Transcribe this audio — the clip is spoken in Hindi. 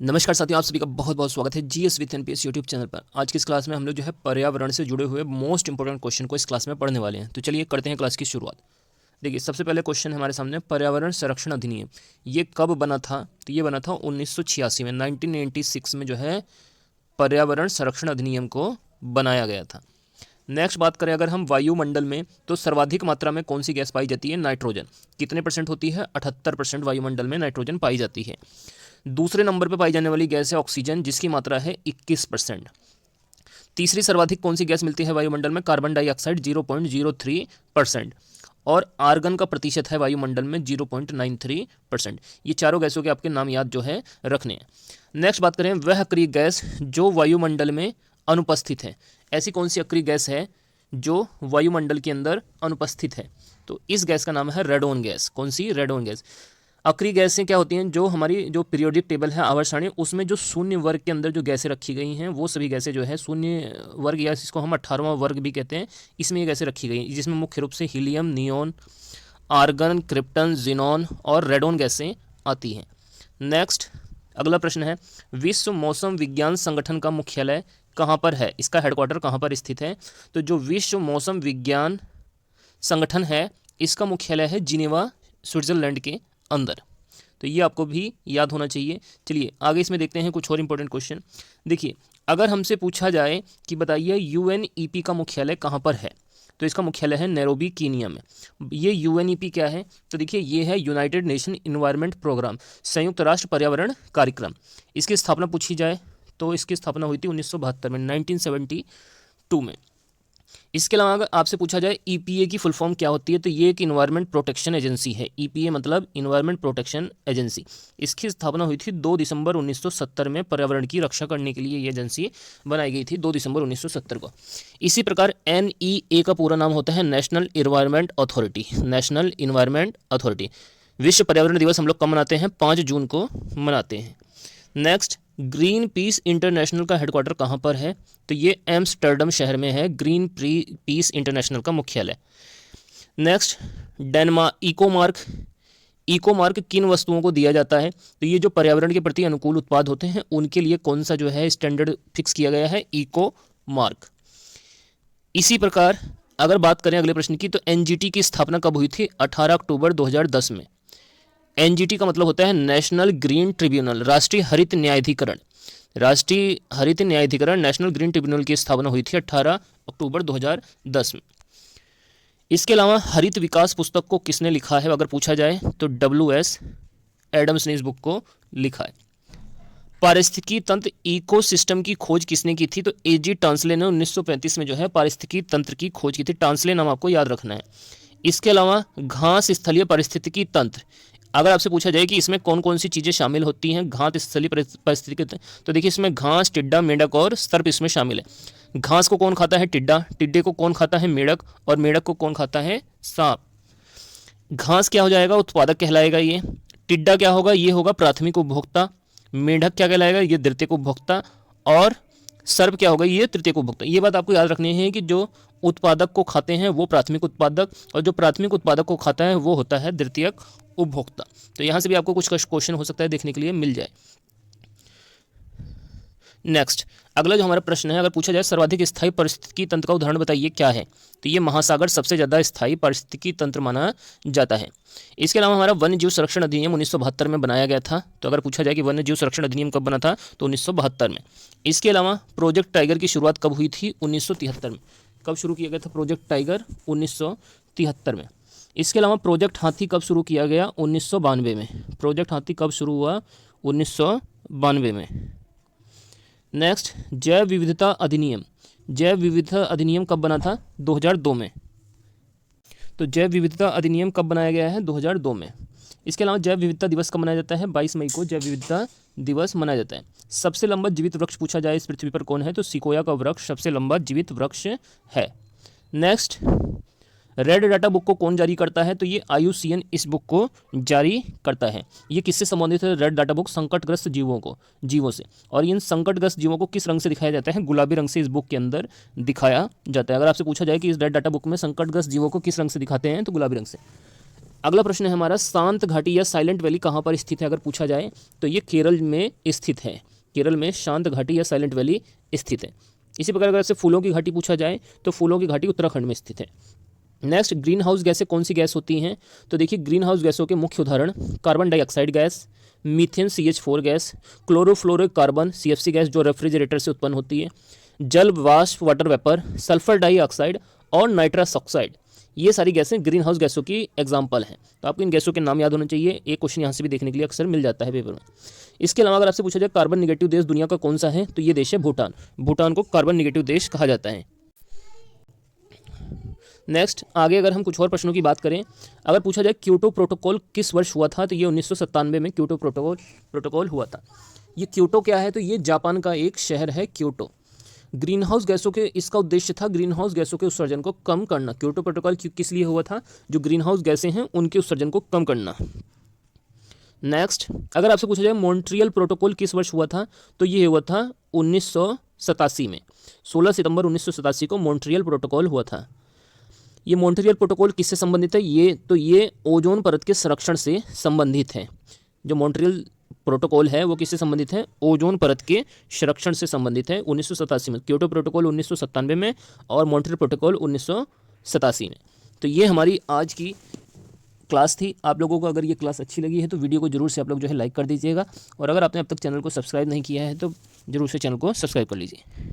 नमस्कार साथियों, आप सभी का बहुत बहुत स्वागत है GS with NPS YouTube channel पर। आज की इस क्लास में हम लोग जो है पर्यावरण से जुड़े हुए मोस्ट इंपॉर्टेंट क्वेश्चन को इस क्लास में पढ़ने वाले हैं। तो चलिए करते हैं क्लास की शुरुआत। देखिए, सबसे पहले क्वेश्चन हमारे सामने पर्यावरण संरक्षण अधिनियम। ये कब बना था? तो ये बना था 1986 में, 1996 में जो है पर्यावरण संरक्षण अधिनियम को बनाया गया था। नेक्स्ट बात करें अगर हम वायुमंडल में, तो सर्वाधिक मात्रा में कौन सी गैस पाई जाती है? नाइट्रोजन। कितने परसेंट होती है? 78% वायुमंडल में नाइट्रोजन पाई जाती है। दूसरे नंबर पर पाई जाने वाली गैस है ऑक्सीजन, जिसकी मात्रा है 21%। तीसरी सर्वाधिक कौन सी गैस मिलती है वायुमंडल में? Carbon dioxide 0.03%। और आर्गन का प्रतिशत है वायुमंडल में 0.93%। ये चारों गैसों के आपके नाम याद जो है रखने हैं। नेक्स्ट बात करें, वह अक्रिय गैस जो वायुमंडल में अनुपस्थित है। ऐसी कौन सी अक्रिय गैस है जो वायुमंडल के अंदर अनुपस्थित है? तो इस गैस का नाम है रेडोन गैस। कौन सी? Radon gas. अक्रिय गैसें क्या होती हैं? जो हमारी जो पीरियोडिक टेबल है आवर्त सारणी, उसमें जो शून्य वर्ग के अंदर जो गैसें रखी गई हैं, वो सभी गैसें जो है शून्य वर्ग, या इसको हम 18वां वर्ग भी कहते हैं, इसमें ये गैसें रखी गई हैं, जिसमें मुख्य रूप से helium, neon, argon, krypton, xenon और रेडोन गैसें आती हैं। नेक्स्ट अगला प्रश्न है, विश्व मौसम विज्ञान संगठन का मुख्यालय कहाँ पर है? इसका हेडक्वार्टर कहाँ पर स्थित है? तो जो विश्व मौसम विज्ञान संगठन है, इसका मुख्यालय है जिनेवा, स्विट्जरलैंड के अंदर। तो ये आपको भी याद होना चाहिए। चलिए आगे इसमें देखते हैं कुछ और इंपॉर्टेंट क्वेश्चन। देखिए, अगर हमसे पूछा जाए कि बताइए यूएनईपी का मुख्यालय कहाँ पर है, तो इसका मुख्यालय है नैरोबी, कीनिया में। ये यूएनईपी क्या है? तो देखिए, ये है यूनाइटेड नेशन इन्वायरमेंट प्रोग्राम, संयुक्त राष्ट्र पर्यावरण कार्यक्रम। इसकी स्थापना पूछी जाए तो इसकी स्थापना हुई थी 1972 में, 1972 में। इसके अलावा अगर आपसे पूछा जाए ईपीए की फुल फॉर्म क्या होती है, तो ये एक इन्वायरमेंट प्रोटेक्शन एजेंसी है। ईपीए मतलब इन्वायरमेंट प्रोटेक्शन एजेंसी। इसकी स्थापना हुई थी 2 दिसंबर 1970 में। पर्यावरण की रक्षा करने के लिए ये एजेंसी बनाई गई थी 2 दिसंबर 1970 को। इसी प्रकार एनईए का पूरा नाम होता है national environment authority. National environment authority. विश्व पर्यावरण दिवस हम लोग कब मनाते हैं? 5 जून को मनाते हैं। नेक्स्ट, ग्रीन पीस इंटरनेशनल का हेडक्वार्टर कहाँ पर है? तो ये एम्स्टर्डम शहर में है ग्रीन पीस इंटरनेशनल का मुख्यालय। नेक्स्ट, इको मार्क किन वस्तुओं को दिया जाता है? तो ये जो पर्यावरण के प्रति अनुकूल उत्पाद होते हैं, उनके लिए कौन सा जो है स्टैंडर्ड फिक्स किया गया है? Eco mark. इसी प्रकार अगर बात करें अगले प्रश्न की, तो एनजीटी की स्थापना कब हुई थी? 18 अक्टूबर 2010 में। एनजीटी का मतलब होता है नेशनल ग्रीन ट्रिब्यूनल, राष्ट्रीय हरित न्यायाधिकरण। राष्ट्रीय हरित न्यायाधिकरण, नेशनल ग्रीन ट्रिब्यूनल की स्थापना हुई थी 18 अक्टूबर 2010 में। इसके अलावा हरित विकास पुस्तक को किसने लिखा है अगर पूछा जाए, तो WS एडम्स ने इस बुक को लिखा है। पारिस्थितिकी तंत्र इकोसिस्टम की खोज किसने की थी? तो AG टांसले ने 1935 में जो है पारिस्थितिकी तंत्र की खोज की थी। टांसले नाम आपको याद रखना है। इसके अलावा घास स्थलीय पारिस्थितिकी तंत्र, अगर आपसे पूछा जाए कि इसमें कौन कौन सी चीज़ें शामिल होती हैं घास स्थलीय पारिस्थितिकी, तो देखिए इसमें घास, टिड्डा, मेंढक और सर्प इसमें शामिल है। घास को कौन खाता है? टिड्डा। टिड्डे को कौन खाता है? मेंढक। और मेंढक को कौन खाता है? सांप। घास क्या हो जाएगा? उत्पादक कहलाएगा ये। टिड्डा क्या होगा? ये होगा प्राथमिक उपभोक्ता। मेंढक क्या कहलाएगा? ये द्वितीयक उपभोक्ता। और सर्प क्या होगा? ये तृतीयक उपभोक्ता। ये बात आपको याद रखनी है कि जो उत्पादक को खाते हैं वो प्राथमिक उत्पादक, और जो प्राथमिक उत्पादक को खाता है वो होता है द्वितीयक उपभोक्ता। तो यहाँ से भी आपको कुछ क्वेश्चन हो सकता है देखने के लिए मिल जाए। नेक्स्ट अगला जो हमारा प्रश्न है, अगर पूछा जाए सर्वाधिक स्थायी पारिस्थितिकी तंत्र का उदाहरण बताइए क्या है, तो ये महासागर सबसे ज़्यादा स्थायी पारिस्थितिकी तंत्र माना जाता है। इसके अलावा हमारा वन्य जीव संरक्षण अधिनियम 1972 में बनाया गया था। तो अगर पूछा जाए कि वन्य जीव संरक्षण अधिनियम कब बना था, तो 1972 में। इसके अलावा प्रोजेक्ट टाइगर की शुरुआत कब हुई थी? 1973 में। कब शुरू किया गया था प्रोजेक्ट टाइगर? 1973 में। इसके अलावा प्रोजेक्ट हाथी कब शुरू किया गया? 1992 में। प्रोजेक्ट हाथी कब शुरू हुआ? 1992 में। नेक्स्ट, जैव विविधता अधिनियम। जैव विविधता अधिनियम कब बना था? 2002 में। तो जैव विविधता अधिनियम कब बनाया गया है? 2002 में। इसके अलावा जैव विविधता दिवस कब मनाया जाता है? 22 मई को जैव विविधता दिवस मनाया जाता है। सबसे लंबा जीवित वृक्ष पूछा जाए इस पृथ्वी पर कौन है, तो सिकोया का वृक्ष सबसे लंबा जीवित वृक्ष है। नेक्स्ट, रेड डाटा बुक को कौन जारी करता है, तो ये IUCN इस बुक को जारी करता है। ये किससे संबंधित है रेड डाटा बुक? संकटग्रस्त जीवों से। और इन संकटग्रस्त जीवों को किस रंग से दिखाया जाता है? गुलाबी रंग से इस बुक के अंदर दिखाया जाता है। अगर आपसे पूछा जाए कि इस रेड डाटा बुक में संकटग्रस्त जीवों को किस रंग से दिखाते हैं, तो गुलाबी रंग से। अगला प्रश्न है हमारा, शांत घाटी या साइलेंट वैली कहाँ पर स्थित है अगर पूछा जाए तो ये केरल में स्थित है। केरल में शांत घाटी या साइलेंट वैली स्थित है। इसी प्रकार अगर से फूलों की घाटी पूछा जाए तो फूलों की घाटी उत्तराखंड में स्थित है। नेक्स्ट, ग्रीन हाउस गैसें कौन सी गैस होती हैं? तो देखिए ग्रीन हाउस गैसों के मुख्य उदाहरण carbon dioxide gas, methane CH4 gas, chlorofluorocarbon CFC gas जो रेफ्रिजरेटर से उत्पन्न होती है, जल वाष्प वाटर वेपर, सल्फर डाइऑक्साइड और नाइट्रस ऑक्साइड। ये सारी गैसें ग्रीन हाउस गैसों की एग्जाम्पल हैं। तो आपको इन गैसों के नाम याद होने चाहिए। एक क्वेश्चन यहाँ से भी देखने के लिए अक्सर मिल जाता है पेपर में। इसके अलावा अगर आपसे पूछा जाए कार्बन निगेटिव देश दुनिया का कौन सा है, तो ये देश है भूटान। भूटान को कार्बन निगेटिव देश कहा जाता है। नेक्स्ट, आगे अगर हम कुछ और प्रश्नों की बात करें, अगर पूछा जाए क्योटो प्रोटोकॉल किस वर्ष हुआ था, तो ये 1997 में क्योटो प्रोटोकॉल हुआ था। ये क्योटो क्या है, तो ये जापान का एक शहर है क्योटो। ग्रीन हाउस गैसों के इसका उद्देश्य था ग्रीन हाउस गैसों के उत्सर्जन को कम करना। क्योटो प्रोटोकॉल किस लिए हुआ था? जो ग्रीन हाउस गैसें हैं उनके उत्सर्जन को कम करना। नेक्स्ट, अगर आपसे पूछा जाए मॉन्ट्रियल प्रोटोकॉल किस वर्ष हुआ था, तो ये हुआ था 1987 में। 16 सितंबर 1987 को मॉन्ट्रियल प्रोटोकॉल हुआ था। ये मॉन्ट्रियल प्रोटोकॉल किससे संबंधित है? ये ओजोन परत के संरक्षण से संबंधित है। जो मॉन्ट्रियल प्रोटोकॉल है वो किससे संबंधित है? ओजोन परत के संरक्षण से संबंधित है 1987 में। क्योटो प्रोटोकॉल 1997 में और मॉन्ट्रियल प्रोटोकॉल 1987 में। तो ये हमारी आज की क्लास थी। आप लोगों को अगर ये क्लास अच्छी लगी है तो वीडियो को जरूर से आप लोग जो है लाइक कर दीजिएगा, और अगर आपने अब तक चैनल को सब्सक्राइब नहीं किया है तो जरूर से चैनल को सब्सक्राइब कर लीजिए।